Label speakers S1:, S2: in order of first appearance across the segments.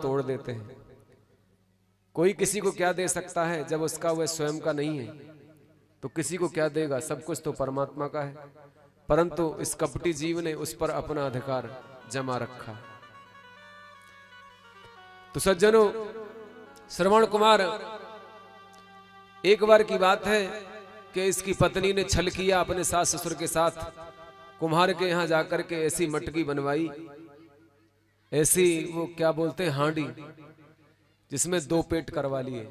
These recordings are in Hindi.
S1: तोड़ देते हैं। कोई किसी को क्या दे सकता है जब उसका वह स्वयं का नहीं है, तो किसी को क्या देगा? सब कुछ तो परमात्मा का है, परंतु इस कपटी जीव ने उस पर अपना अधिकार जमा रखा। तो सज्जनों, श्रवण कुमार, एक बार की बात है कि इसकी पत्नी ने छल किया अपने सास ससुर के साथ। कुम्हार के यहां जाकर के ऐसी मटकी बनवाई, ऐसी वो क्या बोलते हैं हांडी, जिसमें 2 पेट करवा लिए।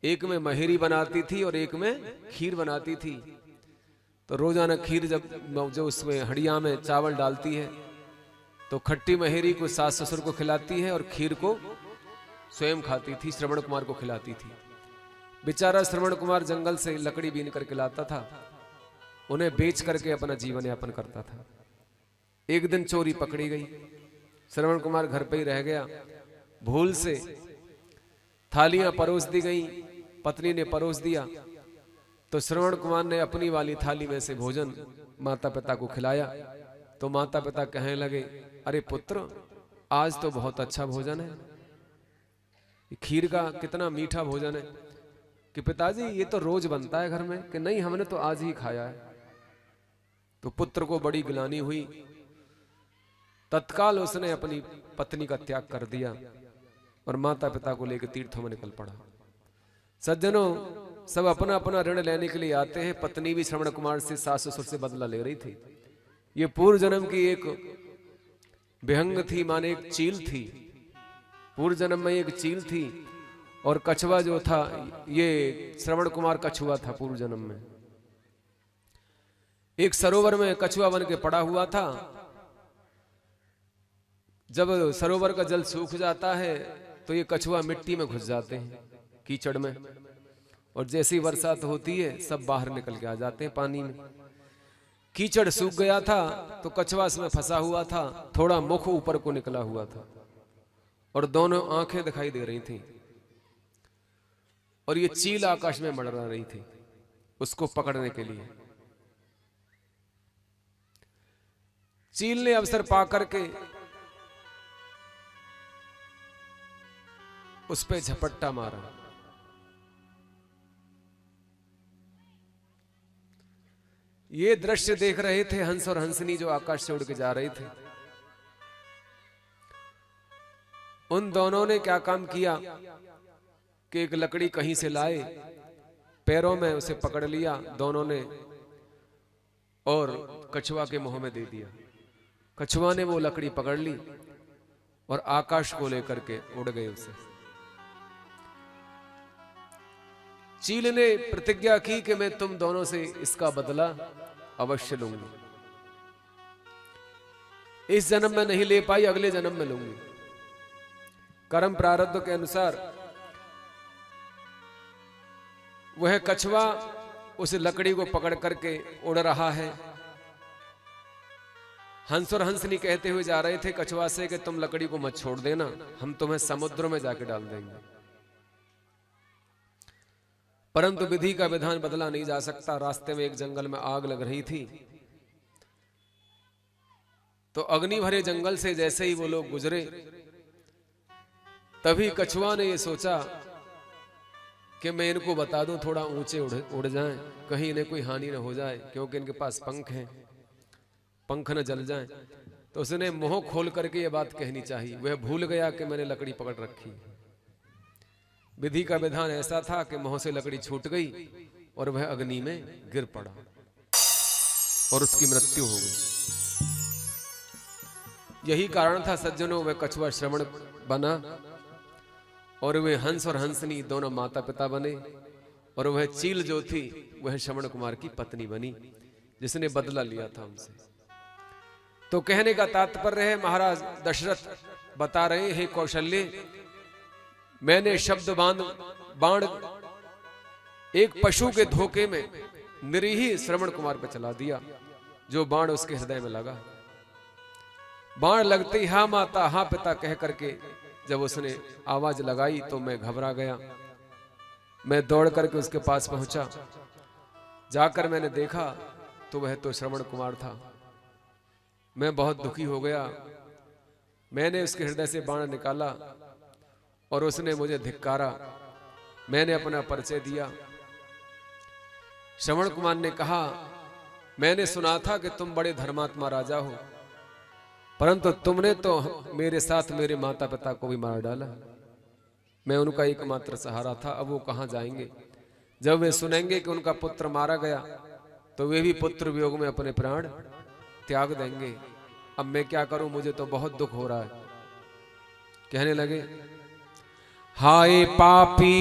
S1: एक में महेरी बनाती थी और एक में खीर बनाती थी। तो रोजाना खीर जो उसमें हड़िया में चावल डालती है, तो खट्टी महेरी को सास ससुर को खिलाती है और खीर को स्वयं खाती थी, श्रवण कुमार को खिलाती थी। बेचारा श्रवण कुमार जंगल से लकड़ी बीन करके लाता था, उन्हें बेच करके अपना जीवन यापन करता था। एक दिन चोरी पकड़ी गई, श्रवण कुमार घर पे ही रह गया। भूल से थालियां परोस दी गई, पत्नी ने परोस दिया, तो श्रवण कुमार ने अपनी वाली थाली में से भोजन माता पिता को खिलाया। तो माता पिता कहने लगे, अरे पुत्र, आज तो बहुत अच्छा भोजन है, खीर का कितना मीठा भोजन है। कि पिताजी ये तो रोज बनता है घर में। कि नहीं, हमने तो आज ही खाया है। तो पुत्र को बड़ी गिलानी हुई, तत्काल उसने अपनी पत्नी का त्याग कर दिया और माता पिता को लेकर तीर्थों में निकल पड़ा। सज्जनों, सब अपना अपना ऋण लेने के लिए आते हैं। पत्नी भी श्रवण कुमार से, सास ससुर से बदला ले रही थी। ये पूर्व जन्म की एक विहंग थी, माने एक चील थी। पूर्व जन्म में एक चील थी और कछुआ जो था, ये श्रवण कुमार कछुआ था पूर्व जन्म में। एक सरोवर में कछुआ बन के पड़ा हुआ था। जब सरोवर का जल सूख जाता है तो ये कछुआ मिट्टी में घुस जाते हैं, कीचड़ में, और जैसी बरसात होती है सब बाहर निकल के आ जाते हैं पानी में। कीचड़ सूख गया था तो कछुआ इसमें फंसा हुआ था, थोड़ा मुख ऊपर को निकला हुआ था और दोनों आंखें दिखाई दे रही थी, और ये चील आकाश में मंडरा रही थी उसको पकड़ने के लिए। चील ने अवसर पा करके उस पे झपट्टा मारा। ये दृश्य देख रहे थे हंस और हंसनी, जो आकाश से उड़ के जा रहे थे। उन दोनों ने क्या काम किया कि एक लकड़ी कहीं से लाए, पैरों में उसे पकड़ लिया दोनों ने और कछुआ के मुंह में दे दिया। कछुआ ने वो लकड़ी पकड़ ली और आकाश को लेकर के उड़ गए उसे। चील ने प्रतिज्ञा की कि मैं तुम दोनों से इसका बदला अवश्य लूंगी। इस जन्म में नहीं ले पाई, अगले जन्म में लूंगी। कर्म प्रारब्ध के अनुसार वह कछुआ उस लकड़ी को पकड़ करके उड़ रहा है। हंस और हंसनी कहते हुए जा रहे थे कछुआ से कि तुम लकड़ी को मत छोड़ देना, हम तुम्हें समुद्र में जाके डाल देंगे। परंतु विधि का विधान बदला नहीं जा सकता। रास्ते में एक जंगल में आग लग रही थी, तो अग्नि भरे जंगल से जैसे ही वो लोग गुजरे, तभी कछुआ ने ये सोचा कि मैं इनको बता दूं थोड़ा ऊंचे उड़ जाएं, कहीं इन्हें कोई हानि न हो जाए, क्योंकि इनके पास पंख हैं, पंख न जल जाएं। तो उसने मुंह खोल करके ये बात कहनी चाहिए। वह भूल गया कि मैंने लकड़ी पकड़ रखी। विधि का विधान ऐसा था कि मुंह से लकड़ी छूट गई और वह अग्नि में गिर पड़ा और उसकी मृत्यु हो गई। यही कारण था सज्जनों, वह कछुआ श्रवण बना और वे हंस और हंसनी दोनों माता पिता बने, और वह चील जो थी वह श्रवण कुमार की पत्नी बनी, जिसने बदला लिया था उनसे। तो कहने का तात्पर्य है, महाराज दशरथ बता रहे हैं, कौशल्य, मैंने शब्द बाण एक पशु के धोखे में निरीह श्रवण कुमार पर चला दिया, जो बाण उसके हृदय में लगा। बाण लगते ही हाँ माता हाँ पिता कह करके जब उसने आवाज लगाई तो मैं घबरा गया। मैं दौड़ करके उसके पास पहुंचा, जाकर मैंने देखा तो वह तो श्रवण कुमार था। मैं बहुत दुखी हो गया। मैंने उसके हृदय से बाण निकाला और उसने मुझे धिक्कारा। मैंने अपना परिचय दिया। श्रवण कुमार ने कहा, मैंने सुना था कि तुम बड़े धर्मात्मा राजा हो, परंतु तुमने तो मेरे साथ मेरे माता पिता को भी मार डाला। मैं उनका एकमात्र सहारा था, अब वो कहां जाएंगे। जब वे सुनेंगे कि उनका पुत्र मारा गया तो वे भी पुत्र वियोग में अपने प्राण त्याग देंगे। अब मैं क्या करूं, मुझे तो बहुत दुख हो रहा है। कहने लगे, हाय पापी